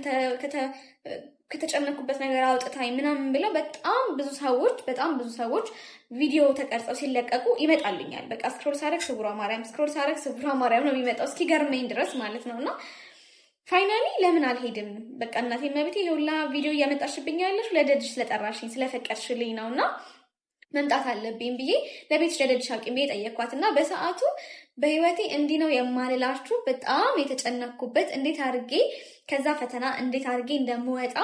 ከተጨነኩበት ነገር አውጥታኝ ምናምን ብለው በጣም ብዙ ሰዎች ቪዲዮ ተቀርጸው ሲለቀቁ ይመጣልኛል። በቃ ስክሮል ሳረግ ስውሯ ማርያም ነው የሚመጣው እስኪገርመኝ ድረስ ማለት ነውና ፋይናሊ ለምን አልሄድም በቃ እናቴ መብቴ ይኸውላ ቪዲዮ እያመጣሽብኝ ያለሽ ለደጅሽ ስለጠራሽኝ ስለፈቀድሽልኝ ነውና መምጣት አለብኝ ብዬ ለቤትሽ ለደጅሽ አቅም ብዬ ጠየቅኳትና በሰዓቱ በህይወቴ እንዲህ ነው የማልላችሁ በጣም የተጨነቅኩበት እንዴት አድርጌ ከዛ ፈተና እንዴት አድርጌ እንደምወጣ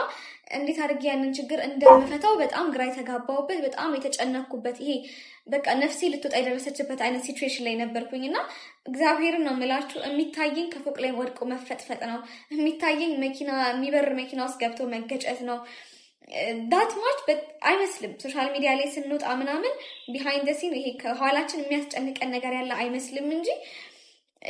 እንዴት አድርጌ ያንን ችግር እንደምፈታው በጣም ግራ የተጋባሁበት በጣም የተጨነቅኩበት ይሄ በቃ ነፍሴ ልትወጣ የደረሰችበት አይነት ሲቹዌሽን ላይ ነበርኩኝና እግዚአብሔርን ነው የምላችሁ የሚታየኝ ከፎቅ ላይ ወድቆ መፈጥፈጥ ነው የሚታየኝ መኪና የሚበር መኪና ውስጥ ገብቶ መገጨት ነው ዳት ማች አይመስልም ሶሻል ሚዲያ ላይ ስንወጣ ምናምን ቢሃይንድ ዘ ሲን ይሄ ከኋላችን የሚያስጨንቀን ነገር ያለ አይመስልም እንጂ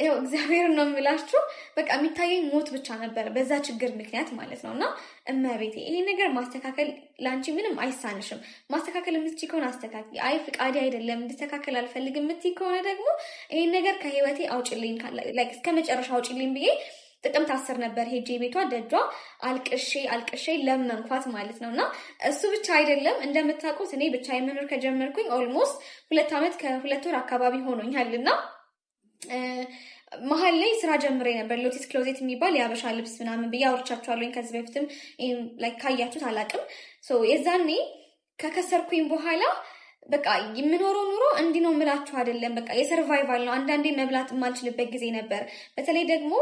ያው እግዚአብሔር ነው የምላችሁ በቃ የሚታየኝ ሞት ብቻ ነበር በዛ ችግር ምክንያት ማለት ነውና እመቤቴ ይሄ ነገር ማስተካከል ላንቺ ምንም አይሳንሽም ማስተካከል የምትችይ ከሆነ አስተካክሊ አይ ፍቃዴ አይደለም እንድተካከል አልፈልግም የምትይ ከሆነ ደግሞ ይሄን ነገር ከህይወቴ አውጪልኝ ላይክ እስከመጨረሻ አውጪልኝ ብዬ ጥቅምት 10 ነበር ሄጄ ቤቷ ደጇ አልቅሼ ለመንኳት ማለት ነውና እሱ ብቻ አይደለም እንደምታውቁት እኔ ብቻ የመኖር ከጀመርኩኝ ኦልሞስት 2 ዓመት ከ2 ወር አካባቢ ሆኖኛልና መሀል ላይ ስራ ጀምሬ ነበር ሎቲስ ክሎዜት የሚባል የአበሻ ልብስ ምናምን ብዬ አውርቻችኋለሁ ከዚህ በፊትም ላይክ ካያችሁት አላቅም የዛኔ ከከሰርኩኝ በኋላ በቃ የምኖረው ኑሮ እንዲህ ነው የምላችሁ አይደለም በቃ የሰርቫይቫል ነው አንዳንዴ መብላት የማልችልበት ጊዜ ነበር በተለይ ደግሞ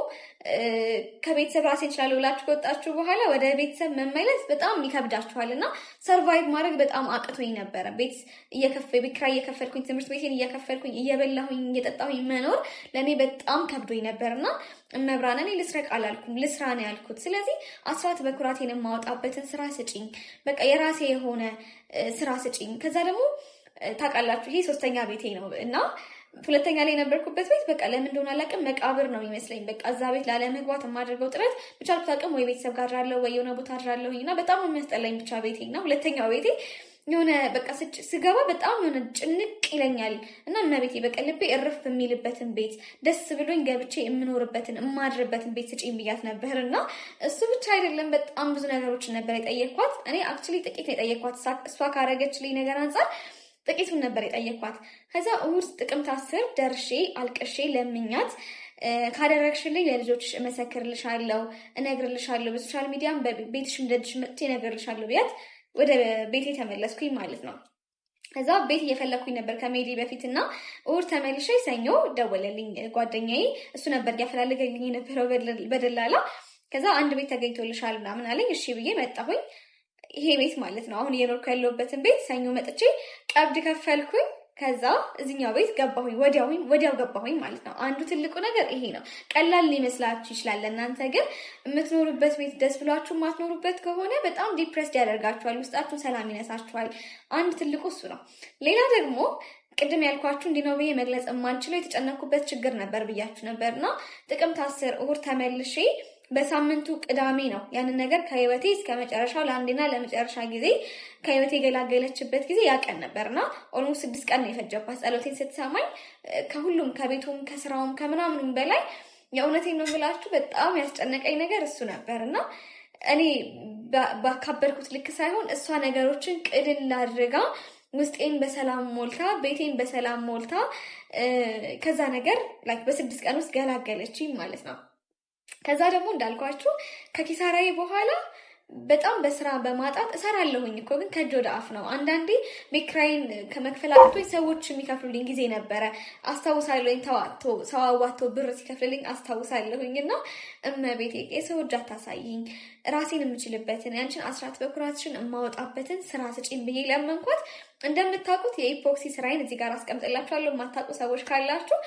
ከቤተሰብ ራሴን እችላለሁ ብላችሁ ከወጣችሁ በኋላ ወደ ቤተሰብ መመለስ በጣም ይከብዳችኋልና ሰርቫይቭ ማድረግ በጣም አቅቶኝ ነበር ቤት ኪራይ እየከፈልኩኝ ትምህርት ቤቴን እየከፈልኩኝ እየበላሁኝ እየጠጣሁኝ መኖር ለእኔ በጣም ከብዶኝ ነበርና እመብራን እኔ ልስረቅ አላልኩም ልስራ ነው ያልኩት ስለዚህ አስራት በኩራቴን የማወጣበትን ስራ ስጪኝ በቃ የራሴ የሆነ ስራ ስጪኝ ከዛ ደግሞ ታውቃላችሁ ይሄ 3ኛ ቤቴ ነው እና 2ኛ ላይ የነበርኩበት ቤት በቃ ለምን እንደሆነ አላውቅም መቃብር ነው የሚመስለኝ በቃ እዛ ቤት ላለመግባት የማደርገው ጥረት ብቻ አልኩት ወይ ቤተሰብ ጋር አድራለሁ ወይ የሆነ ቦታ አድራለሁኝ እና በጣም የሚያስጠላኝ ብቻ ቤቴና 2ኛው ቤቴ የሆነ በቃ ስገባ በጣም የሆነ ጭንቅ ይለኛል እና እመቤቴ በቃ ልቤ እርፍ የሚልበትን ቤት ደስ ብሎኝ ገብቼ የምኖርበትን የማድርበትን ቤት ስጪኝ ብያት ነበርና እሱ ብቻ አይደለም በጣም ብዙ ነገሮችን ነበር የጠየቅኳት እኔ አክቹሊ ጥቂት ነው የጠየቅኳት እሷ ካረገችልኝ ነገር አንፃር ጥቂቱን ነበር የጠየቅኳት ከዛ እሑድ ጥቅምት 10 ደርሼ አልቅሼ ለምኛት ካደረግሽልኝ ለልጆችሽ እመሰክርልሻለሁ እነግርልሻለሁ በሶሻል ሚዲያም በቤትሽም ደጅሽ መጥቼ እነግርልሻለሁ ብያት ወደ ቤቴ ተመለስኩኝ ማለት ነው ከዛ ቤት እየፈለኩኝ ነበር ከሜዲ በፊትና እሑድ ተመልሼ ሰኞ ደወለልኝ ጓደኛዬ እሱ ነበር ያፈላልገልኝ የነበረው በደላላ ከዛ አንድ ቤት ተገኝቶልሻል ምናምን አለኝ እሺ ብዬ መጣሁኝ ይሄ ቤት ማለት ነው አሁን እየኖርኩ ያለሁበትን ቤት ሰኞ መጥቼ ቀብድ ከፈልኩኝ ከዛ እዚህኛው ቤት ገባሁኝ ወዲያው ገባሁኝ ማለት ነው አንዱ ትልቁ ነገር ይሄ ነው ቀላል ሊመስላችሁ ይችላል እናንተ ግን የምትኖሩበት ቤት ደስ ብሏችሁ ማትኖሩበት ከሆነ በጣም ዲፕሬስድ ያደርጋችኋል ውስጣችሁ ሰላም ይነሳችኋል አንድ ትልቁ እሱ ነው ሌላ ደግሞ ቅድም ያልኳችሁ እንዲህ ነው ብዬ መግለጽ የማልችለው የተጨነኩበት ችግር ነበር ብያችሁ ነበርና ጥቅምት 10 እሑድ ተመልሼ በሳምንቱ ቅዳሜ ነው ያንን ነገር ከህይወቴ እስከ መጨረሻው ለአንዴና ለመጨረሻ ጊዜ ከህይወቴ ገላገለችበት ጊዜ ያቀን ነበርና ኦልሞስት 6 ቀን ነው የፈጀባት ጸሎቴን ስትሰማኝ ከሁሉም ከቤቱም ከስራውም ከምናምኑም በላይ የእውነቴን ነው ብላችሁ በጣም ያስጨነቀኝ ነገር እሱ ነበርና እኔ ባካበርኩት ልክ ሳይሆን እሷ ነገሮችን ቅድል አድርጋ ውስጤን በሰላም ሞልታ ቤቴን በሰላም ሞልታ ከዛ ነገር ላይክ በ6 ቀን ውስጥ ገላገለችኝ ማለት ነው ከዛ ደግሞ እንዳልኳችሁ ከኪሳራዬ በኋላ በጣም በስራ በማጣት እሰራለሁኝ እኮ ግን ከእጅ ወደ አፍ ነው አንዳንዴ ቤት ኪራይን ከመክፈል አቅቶኝ ሰዎች የሚከፍሉልኝ ጊዜ ነበረ አስታውሳለሁኝ ሰው አዋጥቶ ብር ሲከፍልልኝ አስታውሳለሁኝ እና እመቤቴ የሰው እጅ አታሳይኝ ራሴን የምችልበትን ያንቺን አስራት በኩራትሽን የማወጣበትን ስራ ስጪኝ ብዬ ለመንኳት እንደምታውቁት የኢፖክሲ ስራዬን እዚህ ጋር አስቀምጥላችኋለሁ የማታውቁ ሰዎች ካላችሁ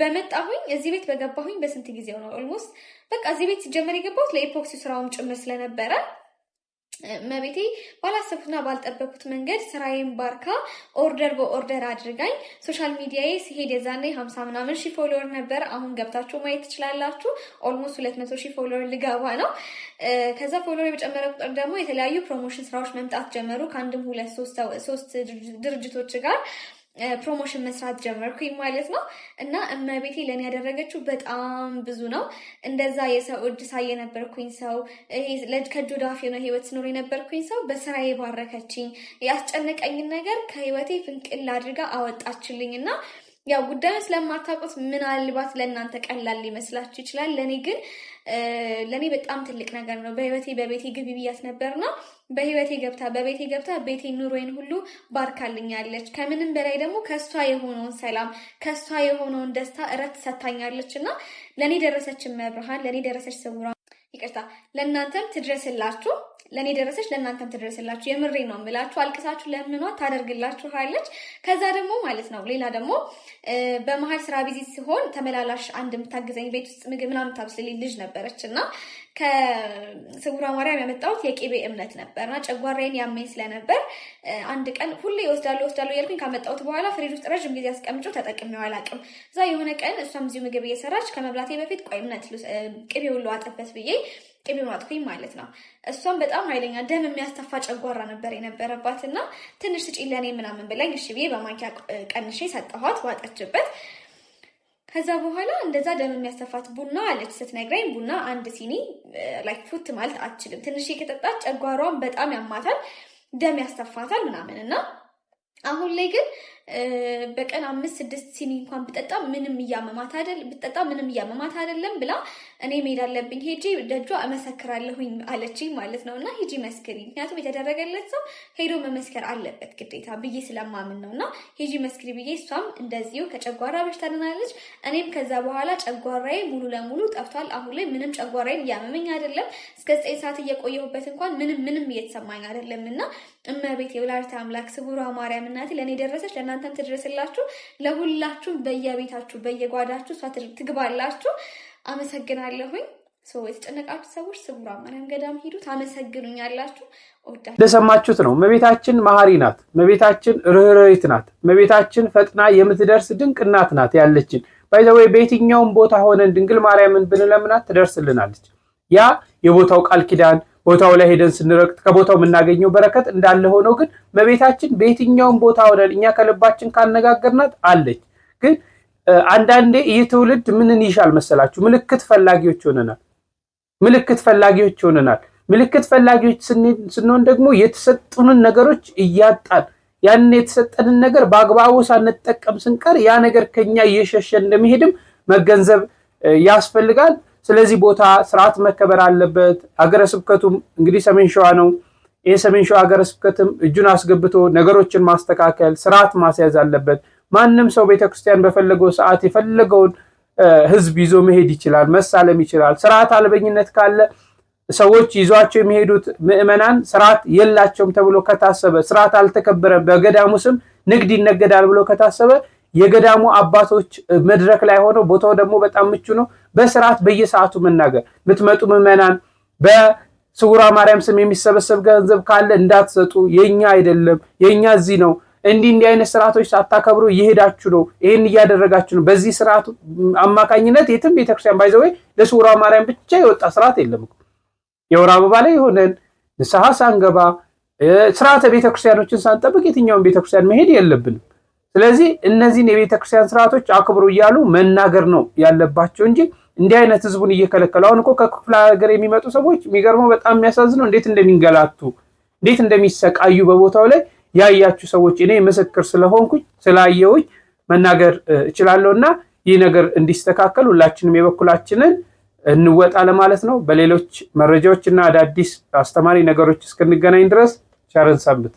በመጣሁኝ እዚህ ቤት በገባሁኝ በስንት ጊዜው ነው ኦልሞስት በቃ እዚህ ቤት ሲጀመር የገባሁት ለኢፖክሲ ስራውም ጭምር ስለነበረ መቤቴ ባላሰብኩትና ባልጠበኩት መንገድ ስራዬን ባርካ ኦርደር በኦርደር አድርጋኝ ሶሻል ሚዲያዬ ሲሄድ የዛኔ 50 ምናምን ሺህ ፎሎወር ነበር አሁን ገብታችሁ ማየት ትችላላችሁ ኦልሞስት 200 ሺህ ፎሎወር ልገባ ነው ከዛ ፎሎወር በጨመረ ቁጥር ደግሞ የተለያዩ ፕሮሞሽን ስራዎች መምጣት ጀመሩ ከአንድም 2-3 ድርጅቶች ጋር ፕሮሞሽን መስራት ጀመርኩኝ ማለት ነው እና እመቤቴ ለኔ ያደረገችው በጣም ብዙ ነው እንደዛ የሰው እጅ ሳይ የነበርኩኝ ሰው ከእጅ ወደ አፍ የሆነ ህይወት ስኖር የነበርኩኝ ሰው በስራዬ ባረከችኝ ያስጨነቀኝን ነገር ከህይወቴ ፍንቅል አድርጋ አወጣችልኝ እና ያው ጉዳዩን ስለማታውቁት ምናልባት ለእናንተ ቀላል ሊመስላችሁ ይችላል። ለኔ ግን ለኔ በጣም ትልቅ ነገር ነው። በቤቴ ግቢ ብያት ነበርና በቤቴ ገብታ ቤቴ ኑሮዬን ሁሉ ባርካልኛለች። ከምንም በላይ ደግሞ ከሷ የሆነውን ሰላም ከሷ የሆነውን ደስታ እረት ሰታኛለች እና ለኔ ደረሰች መብርሃን፣ ለኔ ደረሰች ስውሯ ይቅርታ ለእናንተም ትድረስላችሁ። ለኔ ደረሰች ለእናንተም ትድረስላችሁ። የምሬ ነው የምላችሁ። አልቅሳችሁ ለምኗት ታደርግላችኋለች። ከዛ ደግሞ ማለት ነው ሌላ ደግሞ በመሀል ስራ ቢዚ ሲሆን ተመላላሽ አንድ የምታግዘኝ ቤት ውስጥ ምግብ ምናምን ታብስልልኝ ልጅ ነበረች እና ከስውሯ ማርያም ያመጣሁት የቅቤ እምነት ነበርና ጨጓራዬን ያመኝ ስለነበር አንድ ቀን ሁሌ ወስዳለሁ እያልኩኝ ካመጣሁት በኋላ ፍሪጅ ውስጥ ረጅም ጊዜ አስቀምጬው ተጠቅሜው አላውቅም። እዛ የሆነ ቀን እሷም እዚሁ ምግብ እየሰራች ከመብላቴ በፊት ቆይ እምነት ቅቤውን ልዋጥበት ብዬ ቅቤውን አጥኩኝ ማለት ነው። እሷም በጣም ኃይለኛ ደም የሚያስተፋ ጨጓራ ነበር የነበረባት እና ትንሽ ስጪ ለኔ ምናምን ብላኝ እሺ ብዬ በማንኪያ ቀንሼ ሰጠኋት፣ ዋጠችበት። ከዛ በኋላ እንደዛ ደም የሚያስተፋት ቡና አለች ስትነግረኝ፣ ቡና አንድ ሲኒ ላይክ ፉት ማለት አትችልም። ትንሽ ከጠጣች ጨጓራዋን በጣም ያማታል፣ ደም ያስተፋታል ምናምን እና አሁን ላይ ግን በቀን 5-6 ሲኒ እንኳን ብጠጣ ምንም እያመማት አይደለም ብላ እኔ መሄድ አለብኝ ሄጂ ደጇ እመሰክራለሁኝ አለችኝ ማለት ነው። እና ሂጂ መስክሪ፣ ምክንያቱም የተደረገለት ሰው ሄዶ መመስከር አለበት ግዴታ ብዬ ስለማምን ነው። እና ሂጂ መስክሪ ብዬ እሷም እንደዚሁ ከጨጓራ በሽታ ድናለች። እኔም ከዛ በኋላ ጨጓራዬ ሙሉ ለሙሉ ጠፍቷል። አሁን ላይ ምንም ጨጓራዬን እያመመኝ አይደለም። እስከ 9 ሰዓት እየቆየሁበት እንኳን ምንም እየተሰማኝ አይደለም። እና እመቤቴ የወላዲተ አምላክ ስውሯ ማርያም እናቴ ለእኔ ደረሰች፣ ለእናንተም ትድረስላችሁ። ለሁላችሁም በየቤታችሁ በየጓዳችሁ እሷ ትግባላችሁ። አመሰግናለሁኝ። የተጨነቃችሁ ሰዎች ስውሯ ማርያም ገዳም ሂዱ፣ ታመሰግኑኛላችሁ። እንደሰማችሁት ነው። እመቤታችን መሐሪ ናት። እመቤታችን ርኅራኄት ናት። እመቤታችን ፈጥና የምትደርስ ድንቅ እናት ናት ያለችን። ባይዘወይ በየትኛውም ቦታ ሆነን ድንግል ማርያምን ብንለምናት ትደርስልናለች። ያ የቦታው ቃል ኪዳን ቦታው ላይ ሄደን ስንረግጥ ከቦታው የምናገኘው በረከት እንዳለ ሆኖ ግን እመቤታችን በየትኛውም ቦታ ሆነን እኛ ከልባችን ካነጋገርናት አለች። ግን አንዳንዴ ይህ ትውልድ ምንን ይሻል መሰላችሁ? ምልክት ፈላጊዎች ሆነናል። ምልክት ፈላጊዎች ስንሆን ደግሞ የተሰጡንን ነገሮች እያጣን ያንን የተሰጠንን ነገር በአግባቡ ሳንጠቀም ስንቀር ያ ነገር ከኛ እየሸሸ እንደሚሄድም መገንዘብ ያስፈልጋል። ስለዚህ ቦታ ስርዓት መከበር አለበት። ሀገረ ስብከቱም እንግዲህ ሰሜን ሸዋ ነው። ይህ ሰሜን ሸዋ ሀገረ ስብከትም እጁን አስገብቶ ነገሮችን ማስተካከል ስርዓት ማስያዝ አለበት። ማንም ሰው ቤተክርስቲያን በፈለገው ሰዓት የፈለገውን ህዝብ ይዞ መሄድ ይችላል፣ መሳለም ይችላል። ስርዓት አልበኝነት ካለ ሰዎች ይዟቸው የሚሄዱት ምዕመናን ስርዓት የላቸውም ተብሎ ከታሰበ፣ ስርዓት አልተከበረም፣ በገዳሙ ስም ንግድ ይነገዳል ብሎ ከታሰበ የገዳሙ አባቶች መድረክ ላይ ሆነው ቦታው ደግሞ በጣም ምቹ ነው፣ በስርዓት በየሰዓቱ መናገር። የምትመጡ ምዕመናን በስውሯ ማርያም ስም የሚሰበሰብ ገንዘብ ካለ እንዳትሰጡ፣ የኛ አይደለም፣ የኛ እዚህ ነው። እንዲህ አይነት ስርዓቶች ሳታከብሩ እየሄዳችሁ ነው፣ ይሄን እያደረጋችሁ ነው። በዚህ ስርዓቱ አማካኝነት የትም ቤተክርስቲያን ባይዘወይ ለስውሯ ማርያም ብቻ የወጣ ስርዓት የለም። የወር አበባ ላይ ሆነን ንስሐ ሳንገባ ስርዓተ ቤተክርስቲያኖችን ሳንጠብቅ የትኛውን ቤተክርስቲያን መሄድ የለብንም። ስለዚህ እነዚህን የቤተክርስቲያን ስርዓቶች አክብሩ እያሉ መናገር ነው ያለባቸው እንጂ እንዲህ አይነት ህዝቡን እየከለከሉ። አሁን እኮ ከክፍለ ሀገር የሚመጡ ሰዎች የሚገርመው በጣም የሚያሳዝነው እንዴት እንደሚንገላቱ እንዴት እንደሚሰቃዩ በቦታው ላይ ያያችሁ ሰዎች፣ እኔ ምስክር ስለሆንኩኝ ስላየሁኝ መናገር እችላለሁና ይህ ነገር እንዲስተካከል ሁላችንም የበኩላችንን እንወጣ ለማለት ነው። በሌሎች መረጃዎችና አዳዲስ አስተማሪ ነገሮች እስክንገናኝ ድረስ ቸርን ሰንብት።